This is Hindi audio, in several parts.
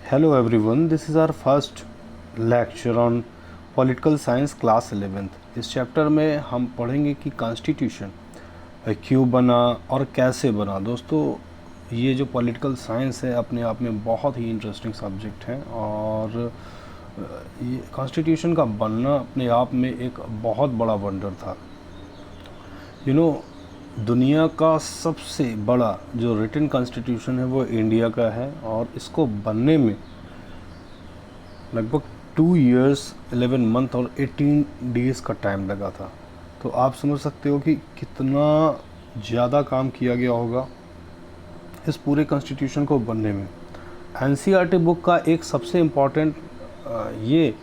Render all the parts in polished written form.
Hello everyone, this is our first lecture on political science class 11th। इस चैप्टर में हम पढ़ेंगे कि कॉन्स्टिट्यूशन क्यों बना और कैसे बना। दोस्तों, ये जो पॉलिटिकल साइंस है अपने आप में बहुत ही इंटरेस्टिंग सब्जेक्ट है और ये कॉन्स्टिट्यूशन का बनना अपने आप में एक बहुत बड़ा वंडर था। दुनिया का सबसे बड़ा जो रिटन कॉन्स्टिट्यूशन है वो इंडिया का है और इसको बनने में लगभग 2 इयर्स 11 मंथ और 18 डेज़ का टाइम लगा था। तो आप समझ सकते हो कि कितना ज़्यादा काम किया गया होगा इस पूरे कॉन्स्टिट्यूशन को बनने में। एनसीईआरटी बुक का एक सबसे इम्पॉर्टेंट ये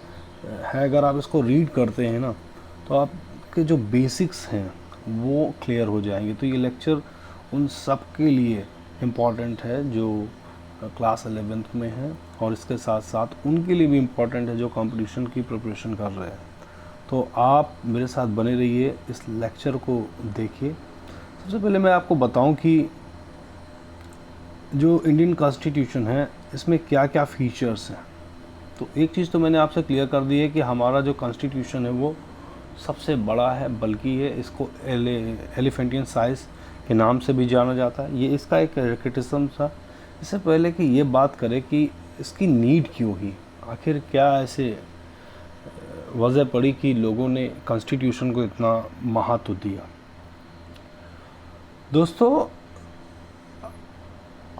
है, अगर आप इसको रीड करते हैं ना तो आपके जो बेसिक्स हैं वो क्लियर हो जाएंगे। तो ये लेक्चर उन सब के लिए इम्पॉर्टेंट है जो क्लास 11th में है और इसके साथ साथ उनके लिए भी इम्पॉर्टेंट है जो कंपटीशन की प्रिपरेशन कर रहे हैं। तो आप मेरे साथ बने रहिए, इस लेक्चर को देखिए। सबसे पहले मैं आपको बताऊं कि जो इंडियन कॉन्स्टिट्यूशन है इसमें क्या क्या फीचर्स हैं। तो एक चीज़ तो मैंने आपसे क्लियर कर दी है कि हमारा जो कॉन्स्टिट्यूशन है वो सबसे बड़ा है, बल्कि है इसको एलिफेंटियन साइज के नाम से भी जाना जाता है। ये इसका एक क्रिटिसिज्म था। इससे पहले कि ये बात करें कि इसकी नीड क्यों ही, आखिर क्या ऐसे वजह पड़ी कि लोगों ने कॉन्स्टिट्यूशन को इतना महत्व दिया। दोस्तों,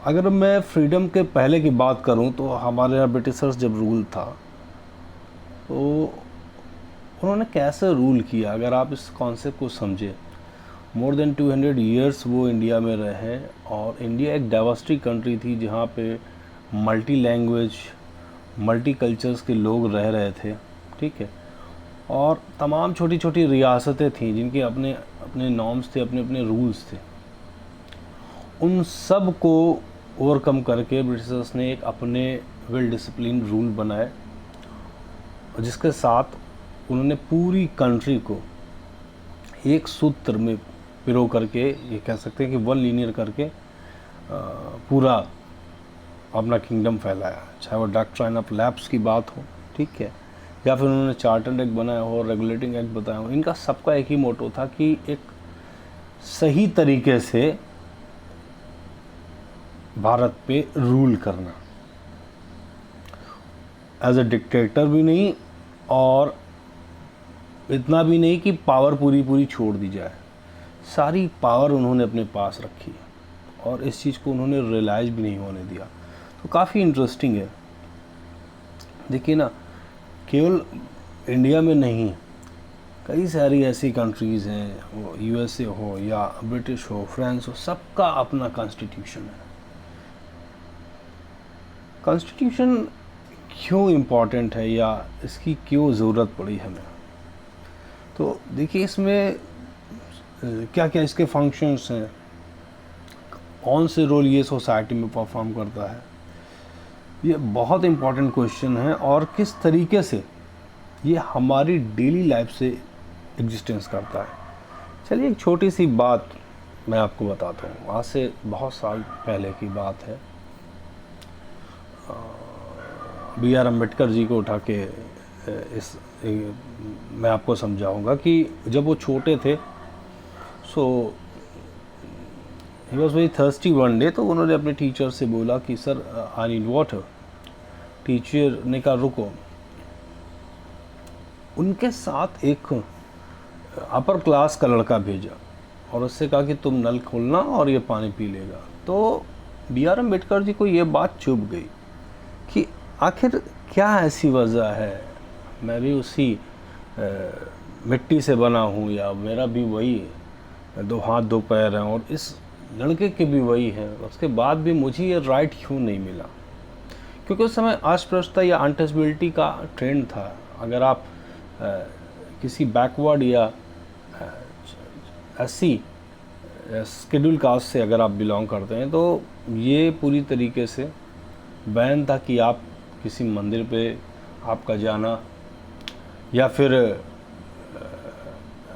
अगर मैं फ्रीडम के पहले की बात करूं तो हमारे यहाँ ब्रिटिशर्स जब रूल था तो उन्होंने कैसे रूल किया, अगर आप इस कॉन्सेप्ट को समझे। मोर देन 200 ईयर्स वो इंडिया में रहे और इंडिया एक डाइवर्सिटी कंट्री थी जहाँ पे मल्टी लैंग्वेज मल्टी कल्चर्स के लोग रह रहे थे, ठीक है। और तमाम छोटी छोटी रियासतें थीं जिनके अपने अपने नॉर्म्स थे, अपने अपने रूल्स थे। उन सब को ओवरकम करके ब्रिटिशर्स ने एक अपने वेल डिसिप्लिन रूल बनाए जिसके साथ उन्होंने पूरी कंट्री को एक सूत्र में पिरो करके, ये कह सकते हैं कि वन लीनियर करके पूरा अपना किंगडम फैलाया। चाहे वो डॉक्ट्राइन ऑफ लैप्स की बात हो, ठीक है, या फिर उन्होंने चार्टर्ड एक्ट बनाया हो, रेगुलेटिंग एक्ट बताया हो, इनका सबका एक ही मोटो था कि एक सही तरीके से भारत पे रूल करना, एज ए डिक्टेटर भी नहीं और इतना भी नहीं कि पावर पूरी पूरी छोड़ दी जाए। सारी पावर उन्होंने अपने पास रखी और इस चीज़ को उन्होंने रियलाइज भी नहीं होने दिया। तो काफ़ी इंटरेस्टिंग है। देखिए ना, केवल इंडिया में नहीं, कई सारी ऐसी कंट्रीज़ हैं, वो यूएसए हो या ब्रिटिश हो, फ्रांस हो, सबका अपना कॉन्स्टिट्यूशन है। कॉन्स्टिट्यूशन क्यों इम्पॉर्टेंट है या इसकी क्यों ज़रूरत पड़ी हमें, तो देखिए इसमें क्या क्या इसके फंक्शंस हैं, कौन से रोल ये सोसाइटी में परफॉर्म करता है, ये बहुत इम्पॉर्टेंट क्वेश्चन है। और किस तरीके से ये हमारी डेली लाइफ से एग्जिस्टेंस करता है। चलिए एक छोटी सी बात मैं आपको बताता हूँ। आज से बहुत साल पहले की बात है। B.R. अम्बेडकर जी को उठा के मैं आपको समझाऊंगा कि जब वो छोटे थे, so he was very thirsty one day, तो उन्होंने अपने टीचर से बोला कि sir I need water. Teacher ने कहा रुको। उनके साथ एक अपर क्लास का लड़का भेजा और उससे कहा कि तुम नल खोलना और ये पानी पी लेगा। तो B.R. अम्बेडकर जी को ये बात चुभ गई कि आखिर क्या ऐसी वजह है, मैं भी उसी मिट्टी से बना हूँ या मेरा भी वही 2 हाथ 2 पैर हैं और इस लड़के के भी वही है, उसके बाद भी मुझे ये राइट क्यों नहीं मिला। क्योंकि उस समय अस्पृश्यता या अनटचबिलिटी का ट्रेंड था। अगर आप किसी बैकवर्ड या ऐसी शेड्यूल कास्ट से अगर आप बिलोंग करते हैं तो ये पूरी तरीके से बैन था कि आप किसी मंदिर पे आपका जाना या फिर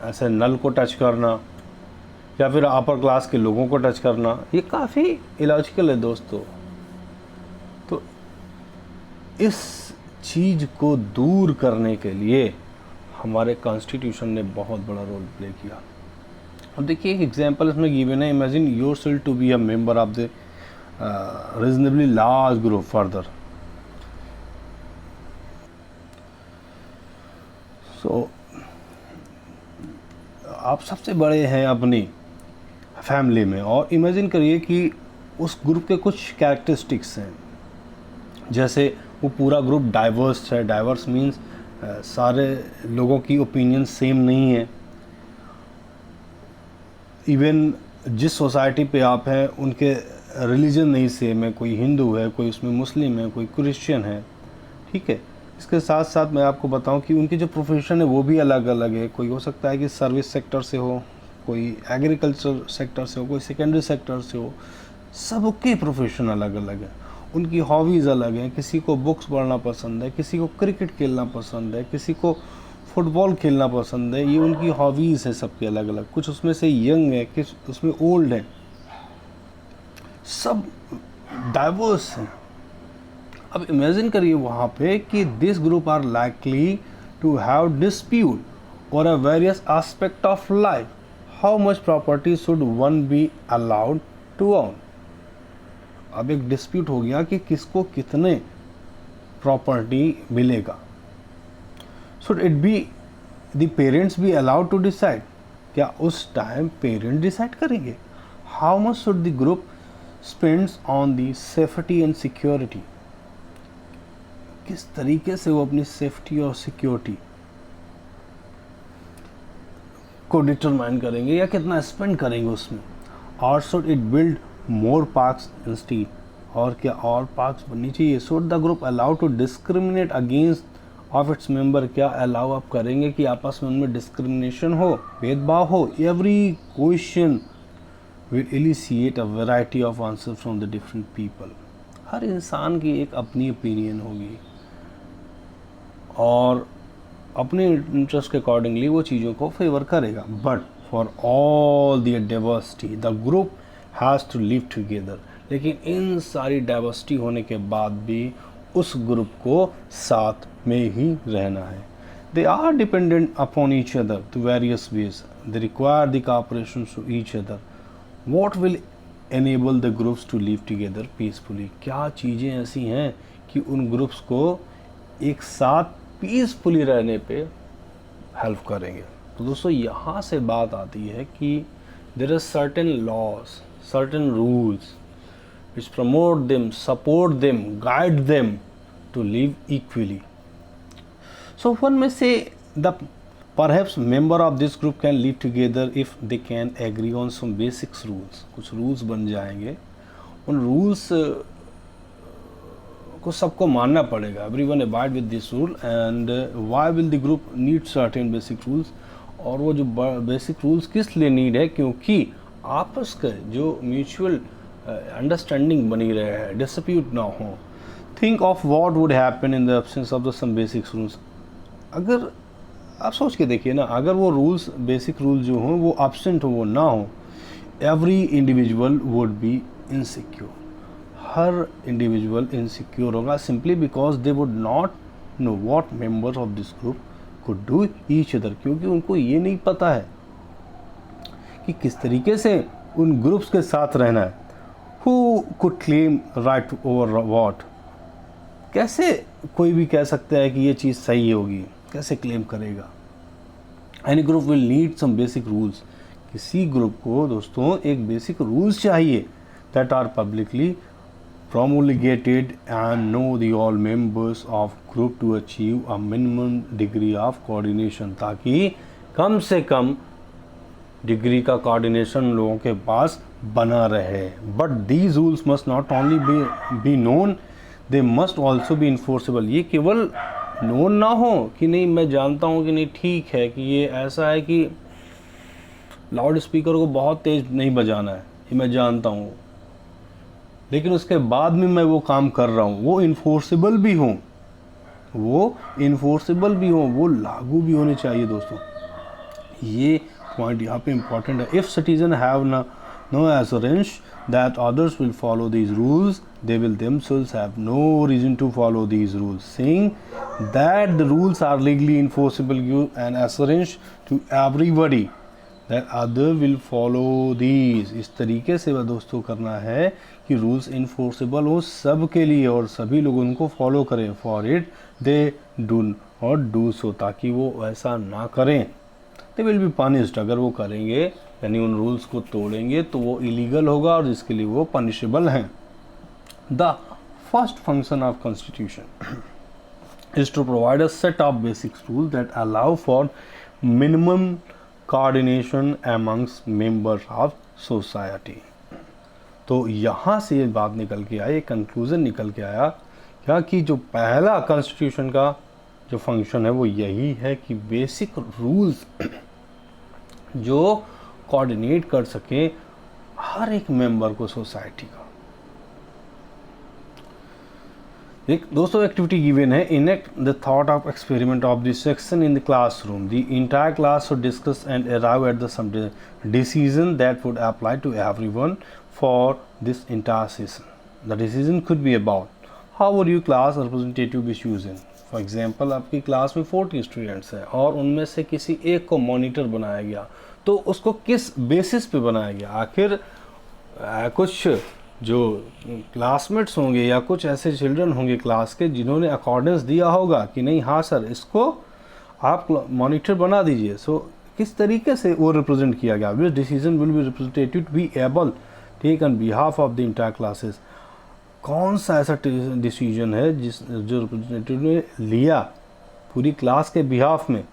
ऐसे नल को टच करना या फिर अपर क्लास के लोगों को टच करना, ये काफ़ी इलॉजिकल है दोस्तों। तो इस चीज़ को दूर करने के लिए हमारे कॉन्स्टिट्यूशन ने बहुत बड़ा रोल प्ले किया। अब देखिए एक एग्जांपल इसमें गिवन है, imagine yourself to be a member of the reasonably large group further. So आप सबसे बड़े हैं अपनी फैमिली में, और इमेजिन करिए कि उस ग्रुप के कुछ कैरेक्टरिस्टिक्स हैं, जैसे वो पूरा ग्रुप डाइवर्स है। डाइवर्स मीन्स सारे लोगों की ओपिनियन सेम नहीं है। इवन जिस सोसाइटी पे आप हैं उनके रिलीजन नहीं सेम है, कोई हिंदू है, कोई उसमें मुस्लिम है, कोई क्रिश्चियन है, ठीक है। इसके साथ साथ मैं आपको बताऊं कि उनकी जो प्रोफेशन है वो भी अलग अलग है। कोई हो सकता है कि सर्विस सेक्टर से हो, कोई एग्रीकल्चर सेक्टर से हो, कोई सेकेंडरी सेक्टर से हो। सबके प्रोफेशन अलग अलग है, उनकी हॉबीज़ अलग हैं। किसी को बुक्स पढ़ना पसंद है, किसी को क्रिकेट खेलना पसंद है, किसी को फुटबॉल खेलना पसंद है। ये उनकी हॉबीज़ है सबके अलग अलग। कुछ उसमें से यंग है, कुछ उसमें ओल्ड है, सब डाइवर्स हैं। अब इमेजिन करिए वहाँ पे कि this group are likely to have dispute और a various aspect of life. How much property should one be allowed to own. अब एक डिस्प्यूट हो गया कि किसको कितने प्रॉपर्टी मिलेगा। Should it be the parents be allowed to decide. क्या उस टाइम पेरेंट डिसाइड करेंगे? How much should the group spends on the safety and security. किस तरीके से वो अपनी सेफ्टी और सिक्योरिटी को डिटरमाइन करेंगे या कितना स्पेंड करेंगे उसमें। और should it build more parks instead. और क्या और पार्क्स बननी चाहिए। Should the group allow to discriminate against of its member. क्या अलाउ आप करेंगे कि आपस में उनमें डिस्क्रिमिनेशन हो, भेदभाव हो। Every question will elicit a variety of answer from the different people. हर इंसान की एक अपनी ओपिनियन होगी और अपने इंटरेस्ट के अकॉर्डिंगली वो चीज़ों को फेवर करेगा। But for all the diversity the group has to live together. लेकिन इन सारी डाइवर्सिटी होने के बाद भी उस ग्रुप को साथ में ही रहना है। They are dependent upon each other to various ways. They require the cooperation to each other. What will enable the groups to live together peacefully. क्या चीज़ें ऐसी हैं कि उन ग्रुप्स को एक साथ पीसफुली रहने पे हेल्प करेंगे। तो दोस्तों यहाँ से बात आती है कि there are certain laws, certain rules which promote them, support them, guide them to live equally. So one may say the perhaps member of this group can live together if they can agree on some basic rules. कुछ rules बन जाएंगे, उन rules को सबको मानना पड़ेगा। Everyone abide with this rule and why will the group need certain basic rules? और वो जो basic rules किस लिए need है, क्योंकि आपस के जो म्यूचुअल अंडरस्टैंडिंग बनी रहे है, डिस्प्यूट ना हो। Think of what would happen in the absence of the some basic rules. अगर आप सोच के देखिए ना, अगर वो रूल्स, बेसिक रूल जो हों वो एब्सेंट हो, वो ना हो, every individual would be insecure. हर इंडिविजुअल इनसिक्योर होगा simply because they would not know what members of this group could do each other. क्योंकि उनको ये नहीं पता है कि किस तरीके से उन ग्रुप्स के साथ रहना है। Who could claim right over what? कैसे कोई भी कह सकता है कि ये चीज़ सही होगी, कैसे क्लेम करेगा। Any group will need some basic rules. किसी ग्रुप को दोस्तों एक बेसिक रूल्स चाहिए that are publicly promulgated and know the all members of group to achieve a minimum degree of coordination, ताकि कम से कम डिग्री का कोऑर्डिनेशन लोगों के पास बना रहे। But these rules must not only be known, they must also be enforceable. ये केवल नोन ना हो कि नहीं मैं जानता हूँ कि नहीं ठीक है कि ये ऐसा है कि लाउड स्पीकर को बहुत तेज नहीं बजाना है, ये मैं जानता हूँ, लेकिन उसके बाद में मैं वो काम कर रहा हूँ, वो इन्फोर्सेबल भी हों, वो इन्फोर्सेबल भी हों, वो लागू भी होने चाहिए दोस्तों। ये पॉइंट यहाँ पे इम्पॉर्टेंट है। इफ़ सिटीजन हैव ना no assurance that others will follow these rules. They will themselves have no reason to follow these rules. Saying that the rules are legally enforceable give an assurance to everybody that other will follow these. इस तरीके से वह दोस्तों करना है कि रूल्स इन्फोर्सेबल हो सब के लिए और सभी लोग उनको फॉलो करें. For it they do not do so, ताकि वो ऐसा ना करें. दे विल बी पनिश्ड, अगर वो करेंगे यानी उन रूल्स को तोड़ेंगे तो वो इलीगल होगा और जिसके लिए वो पनिशेबल हैं. The first function of constitution is to provide a set of basic rules that allow for minimum coordination amongst members of society. तो यहाँ से ये बात निकल के आई, एक कंक्लूजन निकल के आया क्या कि जो पहला कॉन्स्टिट्यूशन का जो फंक्शन है वो यही है कि बेसिक रूल्स जो कोऑर्डिनेट कर सके हर एक मेंबर को सोसाइटी का. एक दोस्तों एक्टिविटी गिवन है, enact the thought of experiment of this section in the classroom. The entire class should discuss and arrive at the some decision that would apply to everyone for this entire session. The decision could be about how would you class representative be chosen. For example आपकी क्लास में 40 स्टूडेंट्स हैं और उनमें से किसी एक को मॉनिटर बनाया गया, तो उसको किस बेसिस पे बनाया गया. आखिर कुछ जो क्लासमेट्स होंगे या कुछ ऐसे चिल्ड्रन होंगे क्लास के जिन्होंने अकॉर्डेंस दिया होगा कि नहीं हाँ सर इसको आप मॉनिटर बना दीजिए. सो किस तरीके से वो रिप्रेजेंट किया गया. Which decision will be representative to be able take on behalf of the entire classes. कौन सा ऐसा डिसीजन है जो रिप्रेजेंटेटिव ने लिया पूरी क्लास के बिहाफ में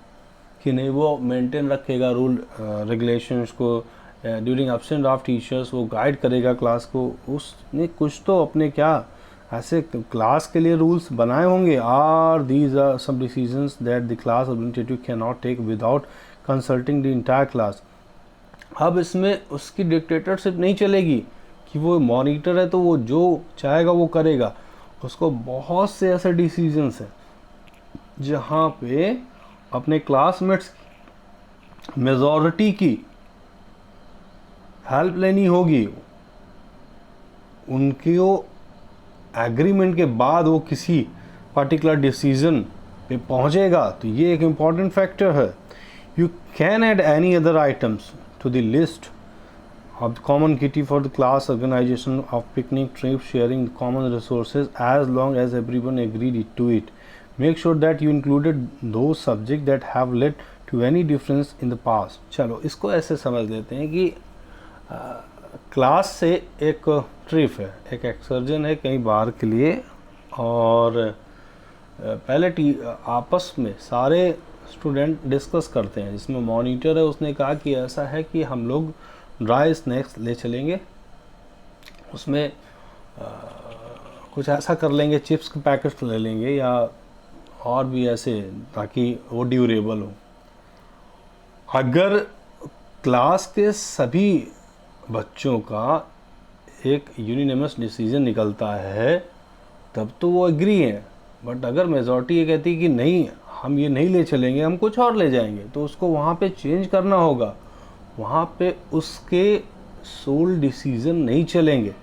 कि नहीं वो मेंटेन रखेगा रूल रेगुलेशंस को ड्यूरिंग एब्सेंट ऑफ टीचर्स, वो गाइड करेगा क्लास को. उसने कुछ तो अपने क्या ऐसे क्लास के लिए रूल्स बनाए होंगे. Are these are some decisions that the class representative can not take without consulting the entire class. अब इसमें उसकी डिक्टेटरशिप नहीं चलेगी कि वो मॉनिटर है तो वो जो चाहेगा वो करेगा. उसको बहुत से ऐसे डिसीजंस हैं जहाँ पे अपने क्लासमेट्स मेजॉरिटी की हेल्प लेनी होगी. उनको एग्रीमेंट के बाद वो किसी पर्टिकुलर डिसीजन पे पहुंचेगा. तो ये एक इम्पॉर्टेंट फैक्टर है. You can add any other items to the list of the common kitty for the class, organization of picnic trips, sharing the common resources, as long as everyone agreed to it. Make sure that you included those subjects that have led to any difference in the past. चलो इसको ऐसे समझ लेते हैं कि क्लास से एक ट्रिप है, एक एक्सकर्जन है कहीं बाहर के लिए, और पहले आपस में सारे स्टूडेंट डिस्कस करते हैं. जिसमें मॉनिटर है उसने कहा कि ऐसा है कि हम लोग ड्राई स्नैक्स ले चलेंगे, उसमें कुछ ऐसा कर लेंगे, चिप्स के पैकेट्स ले लेंगे या और भी ऐसे, ताकि वो ड्यूरेबल हो. अगर क्लास के सभी बच्चों का एक यूनिनमस डिसीजन निकलता है तब तो वो एग्री है. बट अगर मेजॉरिटी ये कहती है कि नहीं हम ये नहीं ले चलेंगे, हम कुछ और ले जाएंगे, तो उसको वहाँ पे चेंज करना होगा. वहाँ पे उसके सोल डिसीजन नहीं चलेंगे.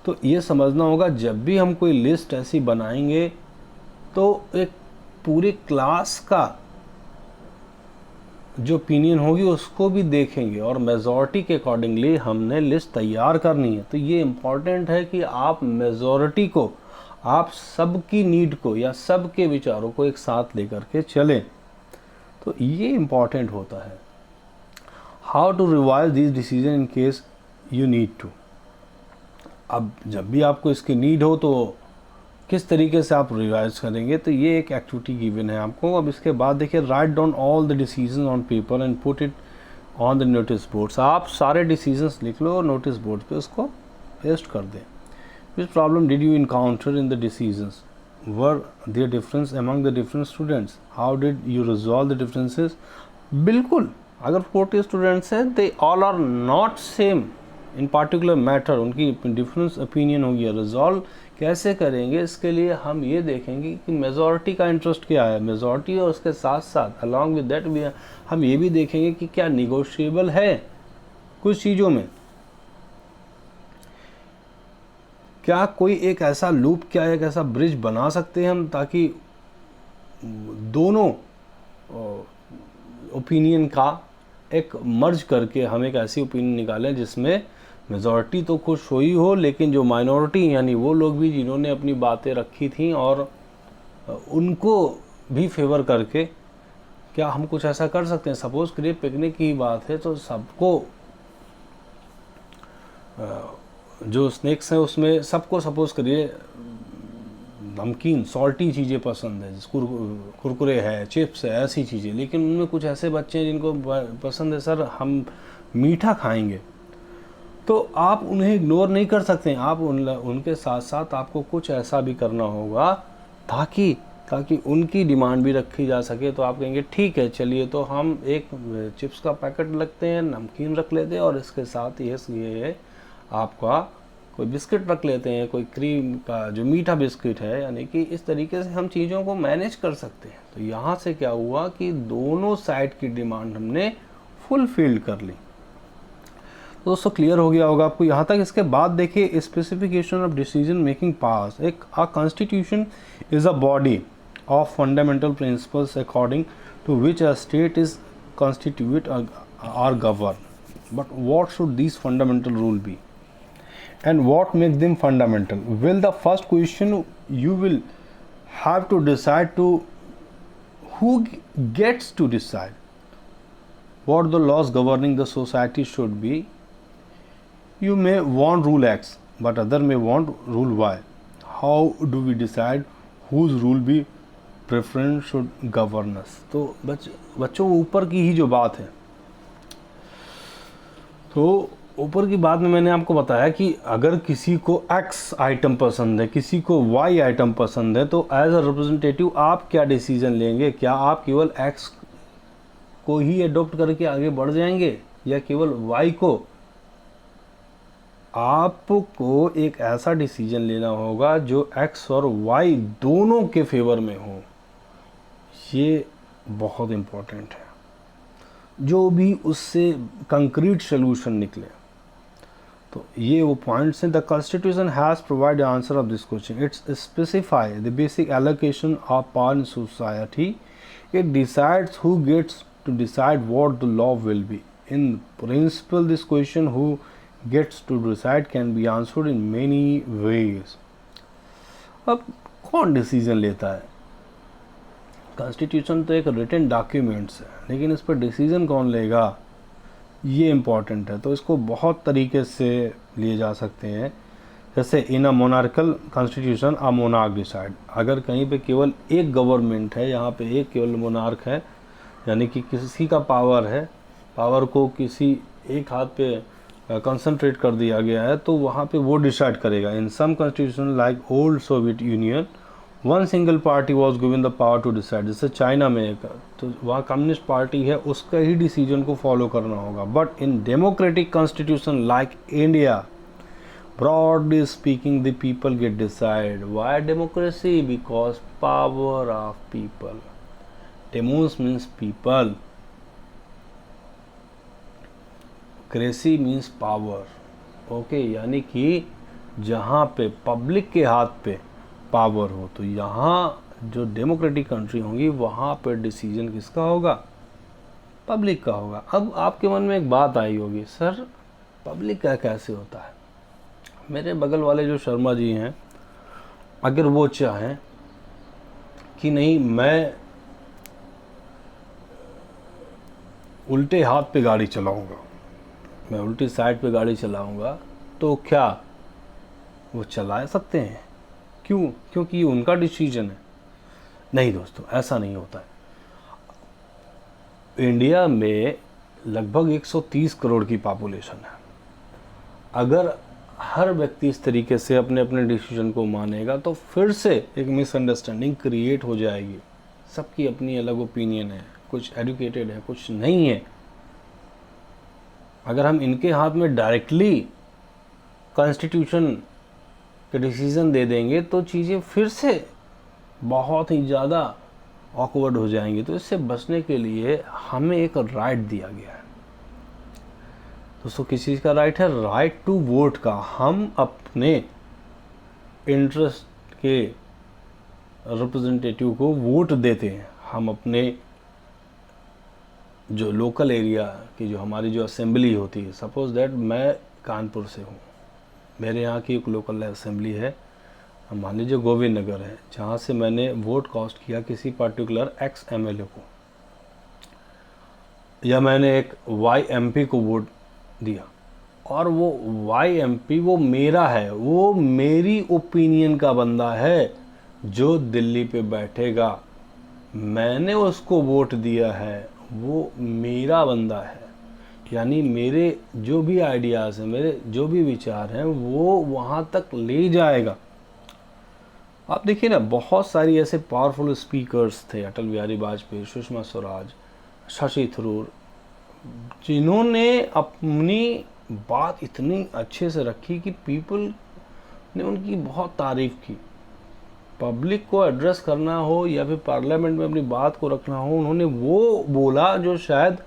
तो ये समझना होगा जब भी हम कोई लिस्ट ऐसी बनाएंगे तो एक पूरी क्लास का जो ओपिनियन होगी उसको भी देखेंगे और मेजॉरिटी के अकॉर्डिंगली हमने लिस्ट तैयार करनी है. तो ये इम्पॉर्टेंट है कि आप मेजॉरिटी को, आप सबकी नीड को या सबके विचारों को एक साथ लेकर के चलें. तो ये इम्पॉर्टेंट होता है. How to revise this decision in case you need to. अब जब भी आपको इसकी नीड हो तो किस तरीके से आप रिवाइज करेंगे, तो ये एक एक्टिविटी गिवन है आपको. अब इसके बाद देखिए, write down all the decision on paper and put it on the notice boards. आप सारे डिसीजंस लिख लो और नोटिस बोर्ड पे उसको पेस्ट कर दें. Which problem did you encounter in the decisions, were there difference among the different students, how did you resolve the differences. बिल्कुल, अगर 40 स्टूडेंट्स हैं, they all are not same in particular matter, उनकी डिफरेंस ओपिनियन होगी. रिजॉल्व कैसे करेंगे, इसके लिए हम ये देखेंगे कि मेजॉरिटी का इंटरेस्ट क्या है. मेजॉरिटी और उसके साथ साथ अलॉन्ग विद दैट हम ये भी देखेंगे कि क्या निगोशिएबल है कुछ चीज़ों में. क्या कोई एक ऐसा लूप, क्या एक ऐसा ब्रिज बना सकते हैं हम, ताकि दोनों ओपिनियन का एक मर्ज करके हम एक ऐसी ओपिनियन निकालें जिसमें मेजॉरिटी तो खुश हुई हो, लेकिन जो माइनॉरिटी यानी वो लोग भी जिन्होंने अपनी बातें रखी थी और उनको भी फेवर करके, क्या हम कुछ ऐसा कर सकते हैं? सपोज करिए पिकनिक की बात है, तो सबको जो स्नैक्स हैं उसमें सबको सपोज करिए नमकीन सॉल्टी चीज़ें पसंद है, कुरकुरे है, चिप्स है, ऐसी चीज़ें, लेकिन उनमें कुछ ऐसे बच्चे हैं जिनको पसंद है सर हम मीठा खाएंगे, तो आप उन्हें इग्नोर नहीं कर सकते हैं। आप उनके साथ साथ आपको कुछ ऐसा भी करना होगा ताकि उनकी डिमांड भी रखी जा सके। तो आप कहेंगे ठीक है चलिए, तो हम एक चिप्स का पैकेट रखते हैं, नमकीन रख लेते हैं, और इसके साथ ये आपका कोई बिस्किट रख लेते हैं, कोई क्रीम का जो मीठा बिस्किट है, यानी कि इस तरीके से हम चीज़ों को मैनेज कर सकते हैं। तो यहाँ से क्या हुआ कि दोनों साइड की डिमांड हमने फुलफिल कर ली। तो दोस्तों क्लियर हो गया होगा आपको यहाँ तक। इसके बाद देखिए specification of decision making powers. एक constitution is a body of fundamental principles according to which a state is constitute are govern. But what should this fundamental rule be and what makes them fundamental? Well, the first question you will have to decide to who gets to decide what the laws governing the society should be. You may want rule X, but other may want rule Y. How do we decide whose rule be preference should govern us? तो बच्चों ऊपर की ही जो बात है, तो ऊपर की बात में मैंने आपको बताया कि अगर किसी को X आइटम पसंद है, किसी को Y आइटम पसंद है, तो एज अ रिप्रेजेंटेटिव आप क्या डिसीजन लेंगे? क्या आप केवल X को ही अडॉप्ट करके आगे बढ़ जाएंगे या केवल Y को? आपको एक ऐसा डिसीजन लेना होगा जो X और Y दोनों के फेवर में हो। ये बहुत इम्पोर्टेंट है, जो भी उससे कंक्रीट सोल्यूशन निकले। तो ये वो पॉइंट्स हैं। The constitution has provide answer of this question. It's specify the basic allocation of power in society. It decides who gets to decide what the law will be. In principle this question who gets to decide can be answered in many ways. अब कौन डिसीजन लेता है? कॉन्स्टिट्यूशन तो एक रिटन डॉक्यूमेंट्स है, लेकिन इस पर डिसीजन कौन लेगा ये इम्पॉर्टेंट है। तो इसको बहुत तरीके से लिए जा सकते हैं। जैसे in a monarchical constitution a monarch decide. अगर कहीं पे केवल एक गवर्नमेंट है, यहाँ पे एक केवल मोनार्क है, यानी कि किसी का पावर है, पावर को किसी एक हाथ पे कंसंट्रेट कर दिया गया है, तो वहाँ पे वो डिसाइड करेगा। In some constitution like old Soviet Union one single party was given the power to decide. जैसे चाइना में एक, तो वहाँ कम्युनिस्ट पार्टी है, उसका ही डिसीजन को फॉलो करना होगा। But in democratic constitution like India, broadly speaking the people gate decide. Y democracy? Because power of people. Demos means people, cracy means power. Okay, यानी कि जहाँ पे पब्लिक के हाथ पे पावर हो, तो यहाँ जो डेमोक्रेटिक कंट्री होंगी वहाँ पर डिसीजन किसका होगा? पब्लिक का होगा। अब आपके मन में एक बात आई होगी, सर पब्लिक का कैसे होता है? मेरे बगल वाले जो शर्मा जी हैं, अगर वो चाहें कि नहीं मैं उल्टे हाथ पे गाड़ी चलाऊंगा, मैं उल्टी साइड पे गाड़ी चलाऊंगा, तो क्या वो चला सकते हैं? क्यों? क्योंकि ये उनका डिसीजन है। नहीं दोस्तों, ऐसा नहीं होता है। इंडिया में लगभग 130 करोड़ की पॉपुलेशन है। अगर हर व्यक्ति इस तरीके से अपने अपने डिसीजन को मानेगा, तो फिर से एक मिसअंडरस्टैंडिंग क्रिएट हो जाएगी। सबकी अपनी अलग ओपिनियन है, कुछ एजुकेटेड है, कुछ नहीं है। अगर हम इनके हाथ में डायरेक्टली कॉन्स्टिट्यूशन के डिसीजन दे देंगे, तो चीज़ें फिर से बहुत ही ज़्यादा ऑकवर्ड हो जाएंगी। तो इससे बचने के लिए हमें एक राइट दिया गया है। दोस्तों किस चीज़ का राइट है? राइट टू वोट का। हम अपने इंटरेस्ट के रिप्रेजेंटेटिव को वोट देते हैं। हम अपने जो लोकल एरिया की जो हमारी जो असेंबली होती है, सपोज दैट मैं कानपुर से हूँ, मेरे यहाँ की एक लोकल असेंबली है, मान लीजिए गोविंद नगर है, जहाँ से मैंने वोट कास्ट किया किसी पर्टिकुलर एक्स एमएलए को, या मैंने एक वाई एमपी को वोट दिया, और वो वाई एमपी वो मेरा है, वो मेरी ओपिनियन का बंदा है जो दिल्ली पे बैठेगा, मैंने उसको वोट दिया है, वो मेरा बंदा है, यानी मेरे जो भी आइडियाज़ हैं, मेरे जो भी विचार हैं, वो वहाँ तक ले जाएगा। आप देखिए ना, बहुत सारी ऐसे पावरफुल स्पीकर्स थे, अटल बिहारी वाजपेयी, सुषमा स्वराज, शशि थरूर, जिन्होंने अपनी बात इतनी अच्छे से रखी कि पीपल ने उनकी बहुत तारीफ़ की। पब्लिक को एड्रेस करना हो या फिर पार्लियामेंट में अपनी बात को रखना हो, उन्होंने वो बोला जो शायद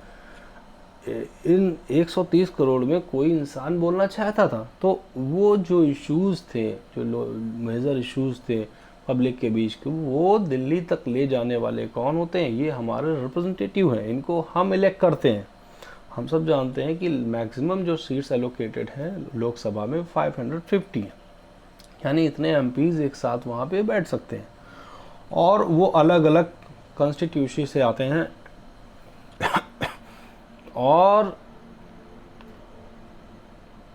इन 130 करोड़ में कोई इंसान बोलना चाहता था। तो वो जो इश्यूज़ थे, जो मेजर इश्यूज़ थे पब्लिक के बीच के, वो दिल्ली तक ले जाने वाले कौन होते हैं? ये हमारे रिप्रेजेंटेटिव हैं, इनको हम इलेक्ट करते हैं। हम सब जानते हैं कि मैक्सिमम जो सीट्स एलोकेटेड हैं लोकसभा में 550 हैं, यानी इतने एमपीज़ एक साथ वहाँ पे बैठ सकते हैं, और वो अलग अलग कॉन्स्टिट्यूशन से आते हैं और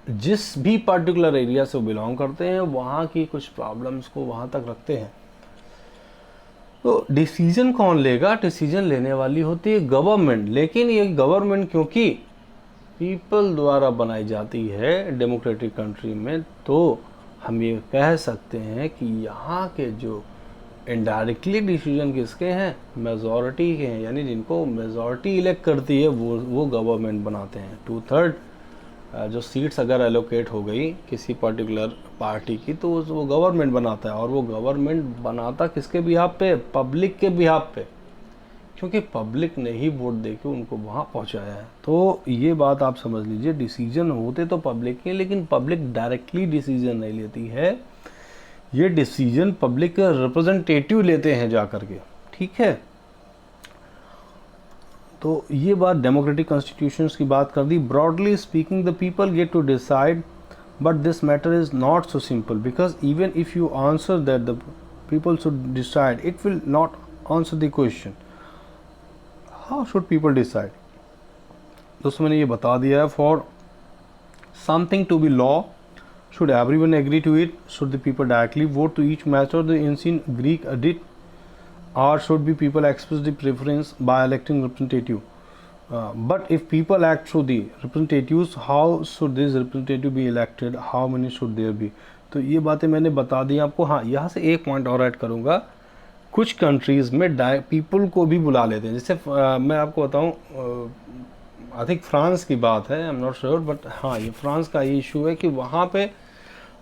जिस भी पर्टिकुलर एरिया से वो बिलोंग करते हैं वहाँ की कुछ प्रॉब्लम्स को वहाँ तक रखते हैं। तो डिसीजन कौन लेगा? डिसीजन लेने वाली होती है गवर्नमेंट, लेकिन ये गवर्नमेंट क्योंकि पीपल द्वारा बनाई जाती है डेमोक्रेटिक कंट्री में, तो हम ये कह सकते हैं कि यहाँ के जो इनडायरेक्टली डिसीजन किसके हैं? मेजॉरिटी के हैं, यानी जिनको मेजॉरिटी इलेक्ट करती है वो गवर्नमेंट बनाते हैं। 2/3 जो सीट्स अगर एलोकेट हो गई किसी पर्टिकुलर पार्टी की, तो वो गवर्नमेंट बनाता है, और वो गवर्नमेंट बनाता किसके बिहाफ पे? पब्लिक के बिहाफ पे, क्योंकि पब्लिक ने ही वोट देके उनको वहाँ पहुँचाया है। तो ये बात आप समझ लीजिए, डिसीजन होते तो पब्लिक के, लेकिन पब्लिक डायरेक्टली डिसीजन नहीं लेती है, ये डिसीजन पब्लिक के रिप्रेजेंटेटिव लेते हैं जा करके, ठीक है। तो ये बात डेमोक्रेटिक कॉन्स्टिट्यूशंस की बात कर दी। Broadly speaking the people get to decide, but this matter is not so simple, because even if you answer that the people should decide, it will not answer the question how should people decide. दोस्तों मैंने ये बता दिया है, for something to be law should everyone agree to it? Should the people directly vote to each method, the ancient Greek did, or should be people express the preference by electing representative? But if people act through the representatives, how should this representative be elected? How many should there be? तो ये बातें मैंने बता दी आपको। हाँ, यहाँ से एक पॉइंट और ऐड करूँगा, कुछ कंट्रीज़ में पीपल को भी बुला लेते हैं। जैसे मैं आपको बताऊँ, आई थिंक फ्रांस की बात है, I am not sure, but हाँ ये फ्रांस का ये इशू है कि वहाँ पे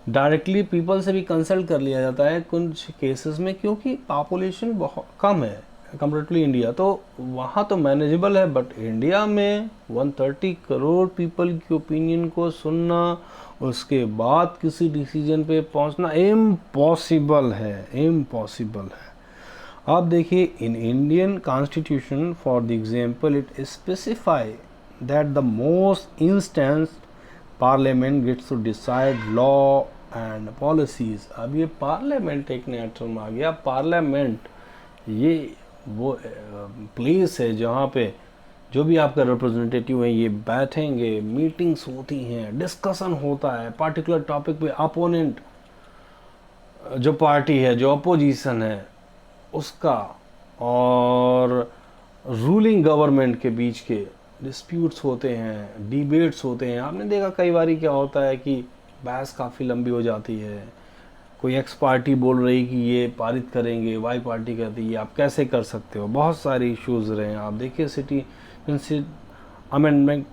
डायरेक्टली पीपल से भी कंसल्ट कर लिया जाता है कुछ केसेस में, क्योंकि पॉपुलेशन बहुत कम है कंपेरेटिवली इंडिया, तो वहाँ तो मैनेजेबल है। बट इंडिया में 130 करोड़ पीपल की ओपिनियन को सुनना, उसके बाद किसी डिसीजन पे पहुँचना इम्पॉसिबल है, इम्पॉसिबल है। आप देखिए, in Indian constitution for the example it specify that the most instance parliament gets to decide law and policies. अब ये पार्लियामेंट एक नया टर्म आ गया। पार्लियामेंट ये वो प्लेस है जहाँ पे जो भी आपका रिप्रेजेंटेटिव है ये बैठेंगे, मीटिंग्स होती हैं, डिस्कशन होता है पर्टिकुलर टॉपिक पे। अपोनेंट जो पार्टी है, जो अपोजिशन है उसका, और रूलिंग गवर्नमेंट के बीच के डिस्प्यूट्स होते हैं, डिबेट्स होते हैं। आपने देखा कई बार क्या होता है कि बहस काफ़ी लंबी हो जाती है। कोई एक्स पार्टी बोल रही कि ये पारित करेंगे, वाई पार्टी कहती है आप कैसे कर सकते हो। बहुत सारे इश्यूज़ रहे हैं। आप देखिए सिटीजनशिप अमेंडमेंट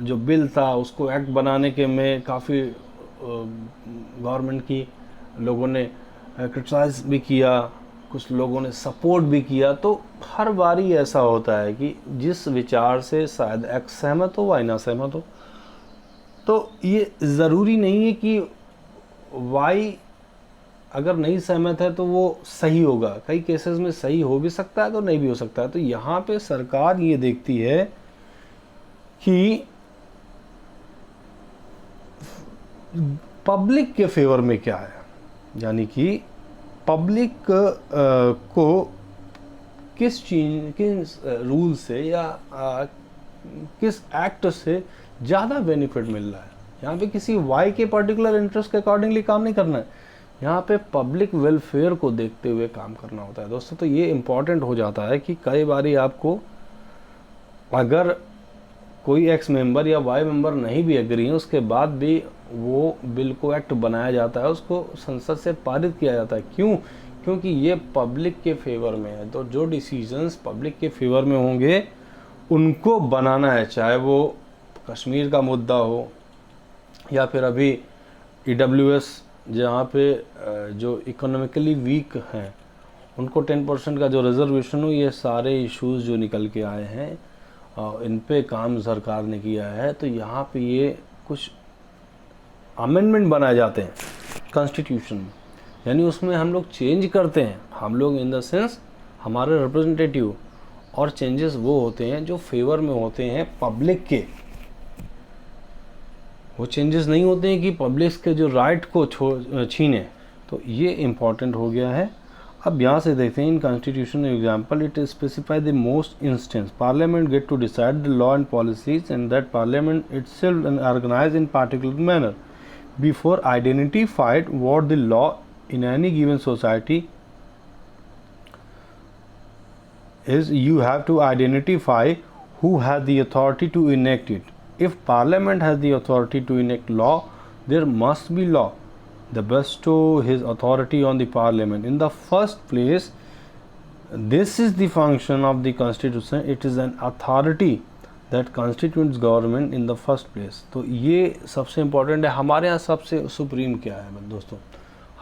जो बिल था उसको एक्ट बनाने के में काफ़ी गवर्नमेंट की लोगों ने क्रिटिसाइज भी किया, कुछ लोगों ने सपोर्ट भी किया। तो हर बारी ऐसा होता है कि जिस विचार से शायद एक्स सहमत हो वाई ना सहमत हो। तो ये ज़रूरी नहीं है कि वाई अगर नहीं सहमत है तो वो सही होगा, कई केसेस में सही हो भी सकता है तो नहीं भी हो सकता है। तो यहाँ पे सरकार ये देखती है कि पब्लिक के फेवर में क्या है, यानी कि पब्लिक को किस चीज, किस रूल से या किस एक्ट से ज़्यादा बेनिफिट मिल रहा है। यहाँ पे किसी वाई के पर्टिकुलर इंटरेस्ट के अकॉर्डिंगली काम नहीं करना है, यहाँ पे पब्लिक वेलफेयर को देखते हुए काम करना होता है दोस्तों। तो ये इम्पॉर्टेंट हो जाता है कि कई बारी आपको, अगर कोई एक्स मेंबर या वाई मेंबर नहीं भी एग्री है, उसके बाद भी वो बिल को एक्ट बनाया जाता है, उसको संसद से पारित किया जाता है। क्यों? क्योंकि ये पब्लिक के फेवर में है। तो जो डिसीजंस पब्लिक के फेवर में होंगे उनको बनाना है, चाहे वो कश्मीर का मुद्दा हो या फिर अभी EWS, जहाँ पे जो इकोनॉमिकली वीक हैं उनको 10% का जो रिजर्वेशन हो, ये सारे इश्यूज जो निकल के आए हैं इन पे काम सरकार ने किया है। तो यहाँ पे ये कुछ अमेंडमेंट बनाए जाते हैं कॉन्स्टिट्यूशन में, यानी उसमें हम लोग चेंज करते हैं, हम लोग इन द सेंस हमारे रिप्रेजेंटेटिव, और चेंजेस वो होते हैं जो फेवर में होते हैं पब्लिक के। वो चेंजेस नहीं होते हैं कि पब्लिक के जो राइट को छीने। तो ये इम्पॉर्टेंट हो गया है। अब यहाँ से देखते हैं in constitution example, it specify the most instance parliament get to decide the law and policies and that parliament itself and organise in particular manner before identified what the law in any given society is. You have to identify who has the authority to enact it. If Parliament has the authority to enact law, there must be law. The bestow his authority on the Parliament. In the first place, this is the function of the Constitution. It is an authority that constitutes government in the first place. तो ये सबसे इम्पोर्टेंट है। हमारे यहाँ सबसे सुप्रीम क्या है दोस्तों?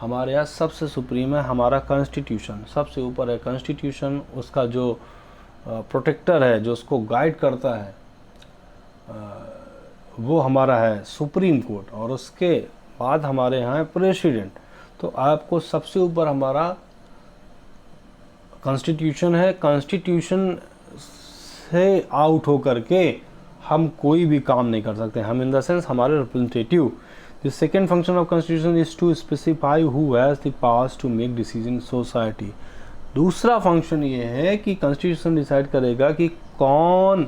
हमारे यहाँ सबसे सुप्रीम है हमारा कॉन्स्टिट्यूशन, सबसे ऊपर है कॉन्स्टिट्यूशन। उसका जो प्रोटेक्टर है, जो उसको गाइड करता है, वो हमारा है सुप्रीम कोर्ट, और उसके बाद हमारे यहाँ है प्रेसिडेंट। तो आपको सबसे ऊपर हमारा कॉन्स्टिट्यूशन है। कॉन्स्टिट्यूशन से आउट होकर के हम कोई भी काम नहीं कर सकते, हम इन द सेंस हमारे representative. The second function of constitution is to specify who has the powers to make decision in society. दूसरा फंक्शन ये है कि कॉन्स्टिट्यूशन डिसाइड करेगा कि कौन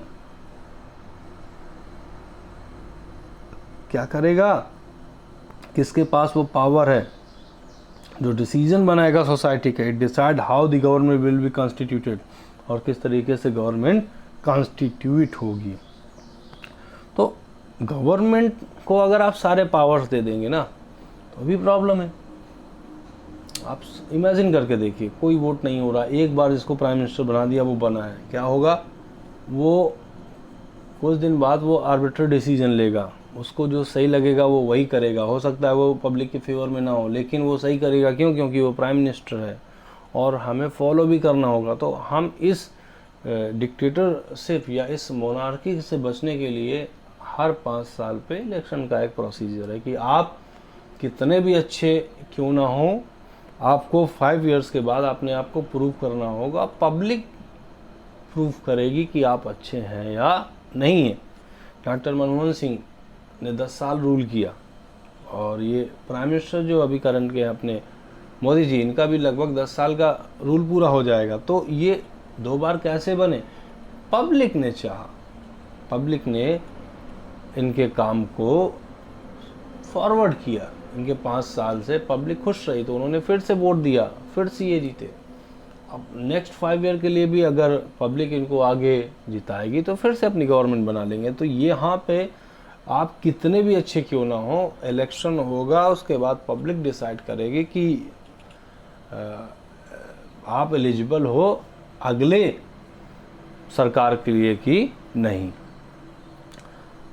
क्या करेगा, किसके पास वो पावर है जो डिसीजन बनाएगा सोसाइटी का। It decide how the government will be constituted, और किस तरीके से गवर्नमेंट कॉन्स्टिट्यूट होगी। तो गवर्नमेंट को अगर आप सारे पावर्स दे देंगे ना तो भी प्रॉब्लम है। आप इमेजिन करके देखिए, कोई वोट नहीं हो रहा, एक बार जिसको प्राइम मिनिस्टर बना दिया वो बना है, क्या होगा? वो कुछ दिन बाद वो आर्बिट्ररी डिसीजन लेगा, उसको जो सही लगेगा वो वही करेगा। हो सकता है वो पब्लिक के फेवर में ना हो, लेकिन वो सही करेगा। क्यों? क्योंकि वो प्राइम मिनिस्टर है और हमें फॉलो भी करना होगा। तो हम इस डिक्टेटरशिप या इस मोनार्की से बचने के लिए हर 5 साल पे इलेक्शन का एक प्रोसीजर है कि आप कितने भी अच्छे क्यों ना हो, आपको 5 इयर्स के बाद अपने आप को प्रूव करना होगा। पब्लिक प्रूव करेगी कि आप अच्छे हैं या नहीं हैं। डॉक्टर मनमोहन सिंह ने 10 साल रूल किया, और ये प्राइम मिनिस्टर जो अभी करंट के हैं अपने मोदी जी, इनका भी लगभग 10 साल का रूल पूरा हो जाएगा। तो ये 2 बार कैसे बने? पब्लिक ने चाहा, पब्लिक ने इनके काम को फॉरवर्ड किया। इनके 5 साल से पब्लिक खुश रही तो उन्होंने फिर से वोट दिया, फिर से ये जीते। अब नेक्स्ट 5 ईयर के लिए भी अगर पब्लिक इनको आगे जिताएगी तो फिर से अपनी गवर्नमेंट बना लेंगे। तो यहाँ पे आप कितने भी अच्छे क्यों ना हो, इलेक्शन होगा, उसके बाद पब्लिक डिसाइड करेगी कि आप एलिजिबल हो अगले सरकार के लिए कि नहीं।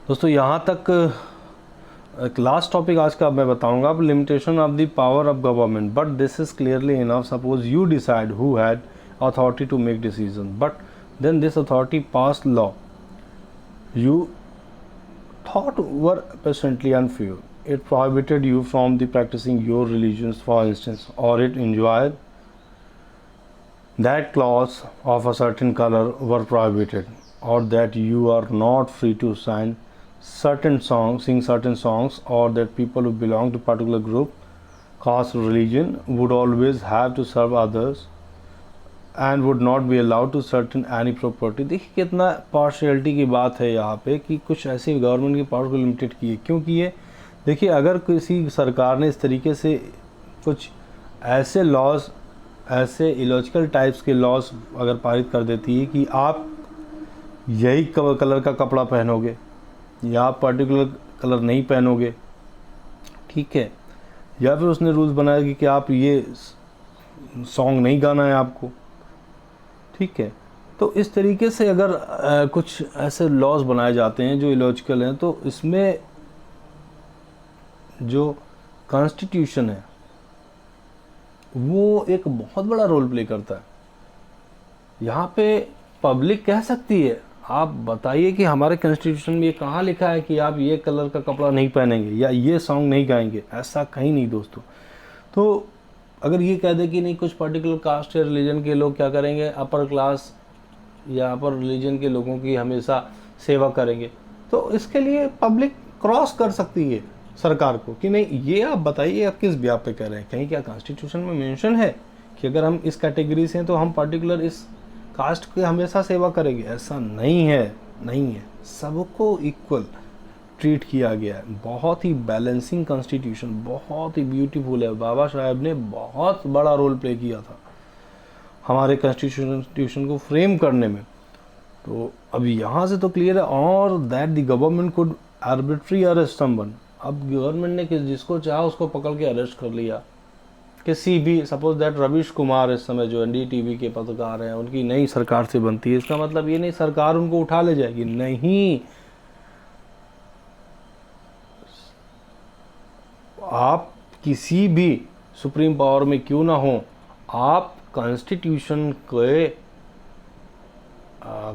दोस्तों यहाँ तक एक लास्ट टॉपिक आज का मैं बताऊंगा, अब limitation of the power of government, but this is clearly enough. Suppose you decide who had authority to make decision, but then this authority pass law you thought were apparently unfair. it prohibited you from the practicing your religions, for instance, or it enjoyed that clothes of a certain color were prohibited, or that you are not free to sing certain songs, or that people who belong to particular group, caste, religion would always have to serve others and would not be allowed to certain any property। देखिए कितना पार्शियलिटी की बात है यहाँ पे कि कुछ ऐसी गवर्नमेंट की पावर को लिमिटेड की है। क्यों की है? देखिए अगर किसी सरकार ने इस तरीके से कुछ ऐसे लॉज, ऐसे इलॉजिकल टाइप्स के लॉज अगर पारित कर देती है कि आप यही कलर का कपड़ा पहनोगे या आप पर्टिकुलर कलर नहीं पहनोगे, ठीक है, या फिर उसने रूल्स बनाया कि आप ये सॉन्ग नहीं गाना है आपको, ठीक है, तो इस तरीके से अगर कुछ ऐसे लॉज बनाए जाते हैं जो इलॉजिकल हैं, तो इसमें जो कॉन्स्टिट्यूशन है वो एक बहुत बड़ा रोल प्ले करता है। यहाँ पे पब्लिक कह सकती है, आप बताइए कि हमारे कॉन्स्टिट्यूशन में ये कहाँ लिखा है कि आप ये कलर का कपड़ा नहीं पहनेंगे या ये सॉन्ग नहीं गाएंगे, ऐसा कहीं नहीं दोस्तों। तो अगर ये कह दे कि नहीं कुछ पर्टिकुलर कास्ट या रिलीजन के लोग क्या करेंगे, अपर क्लास या अपर रिलीजन के लोगों की हमेशा सेवा करेंगे, तो इसके लिए पब्लिक क्रॉस कर सकती है सरकार को कि नहीं ये आप बताइए आप किस ब्याह पे कह रहे हैं, कहीं क्या कॉन्स्टिट्यूशन में मेंशन है कि अगर हम इस कैटेगरी से हैं तो हम पर्टिकुलर इस कास्ट की हमेशा सेवा करेंगे? ऐसा नहीं है, सबको इक्वल ट्रीट किया गया है। बहुत ही बैलेंसिंग कॉन्स्टिट्यूशन, बहुत ही ब्यूटीफुल है। बाबा साहब ने बहुत बड़ा रोल प्ले किया था हमारे कॉन्स्टिट्यूशन को फ्रेम करने में। तो अभी यहाँ से तो क्लियर है, और that the government could arbitrary arrest someone. अब गवर्नमेंट ने जिसको चाहा उसको पकड़ के अरेस्ट कर लिया, किसी भी, सपोज दैट रवीश कुमार इस समय जो NDTV के पत्रकार हैं, उनकी नई सरकार से बनती है, इसका मतलब ये नहीं सरकार उनको उठा ले जाएगी, नहीं, आप किसी भी सुप्रीम पावर में क्यों ना हो, आप कॉन्स्टिट्यूशन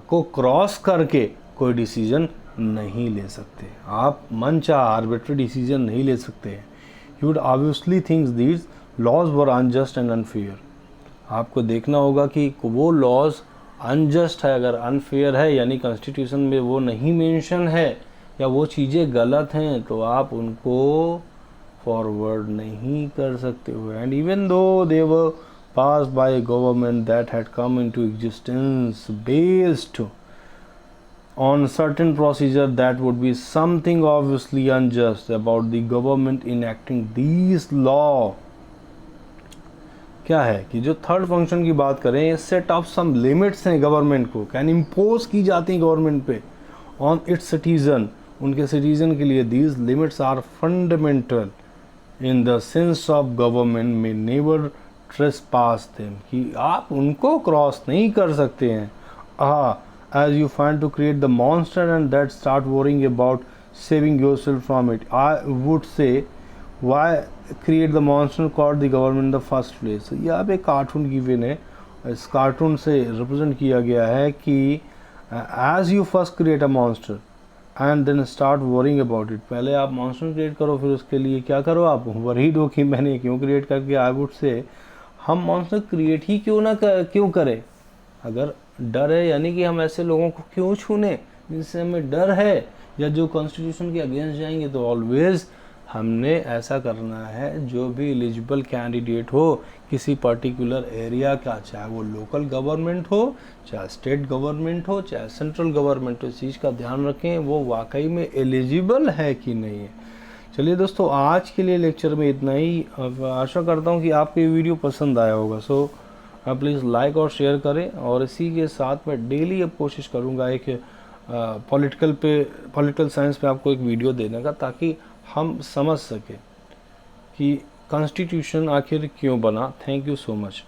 को क्रॉस करके कोई डिसीजन नहीं ले सकते। आप मनचाहा आर्बिट्री डिसीजन नहीं ले सकते हैं। You would obviously thinks these laws were unjust and unfair. आपको देखना होगा कि वो लॉज अनजस्ट है, अगर अनफेयर है यानी कॉन्स्टिट्यूशन में वो नहीं मेंशन है या वो चीज़ें गलत हैं, तो आप उनको फॉरवर्ड नहीं कर सकते हो। And even though they were passed by a government that had come into existence based on certain procedure, that would be something obviously unjust about the government enacting these law। क्या है कि जो थर्ड फंक्शन की बात करें, सेट ऑफ सम लिमिट्स हैं गवर्नमेंट को, कैन इम्पोज की जाती हैं गवर्नमेंट पे ऑन इट्स सिटीजन, उनके सिटीजन के लिए। These limits are fundamental in the sense of government में नेवर trespass them, कि आप उनको क्रॉस नहीं कर सकते हैं। as you find to create the monster and that start worrying about saving yourself from it, I would say why create the monster called the government in the first place। यहाँ पे कार्टून गिवन है, इस कार्टून से रिप्रेजेंट किया गया है कि as you first create a monster and then start worrying about it, पहले आप मॉन्स्टर क्रिएट करो, फिर उसके लिए क्या करो, आप वरीड हो कि मैंने क्यों क्रिएट करके। आई वुड से हम मॉन्स्टर क्रिएट ही क्यों करें? अगर डर है यानी कि हम ऐसे लोगों को क्यों छूने जिनसे हमें डर है या जो कॉन्स्टिट्यूशन के अगेंस्ट जाएंगे। तो ऑलवेज हमने ऐसा करना है, जो भी एलिजिबल कैंडिडेट हो किसी पर्टिकुलर एरिया का, चाहे वो लोकल गवर्नमेंट हो, चाहे स्टेट गवर्नमेंट हो, चाहे सेंट्रल गवर्नमेंट हो, इस चीज़ का ध्यान रखें वो वाकई में एलिजिबल है कि नहीं है। चलिए दोस्तों, आज के लिए लेक्चर में इतना ही। आशा करता हूँ कि आपको ये वीडियो पसंद आया होगा। सो प्लीज़ लाइक और शेयर करें, और इसी के साथ मैं डेली अब कोशिश करूँगा एक पॉलिटिकल साइंस पे आपको एक वीडियो देने का, ताकि हम समझ सकें कि कॉन्स्टिट्यूशन आखिर क्यों बना। Thank you so much.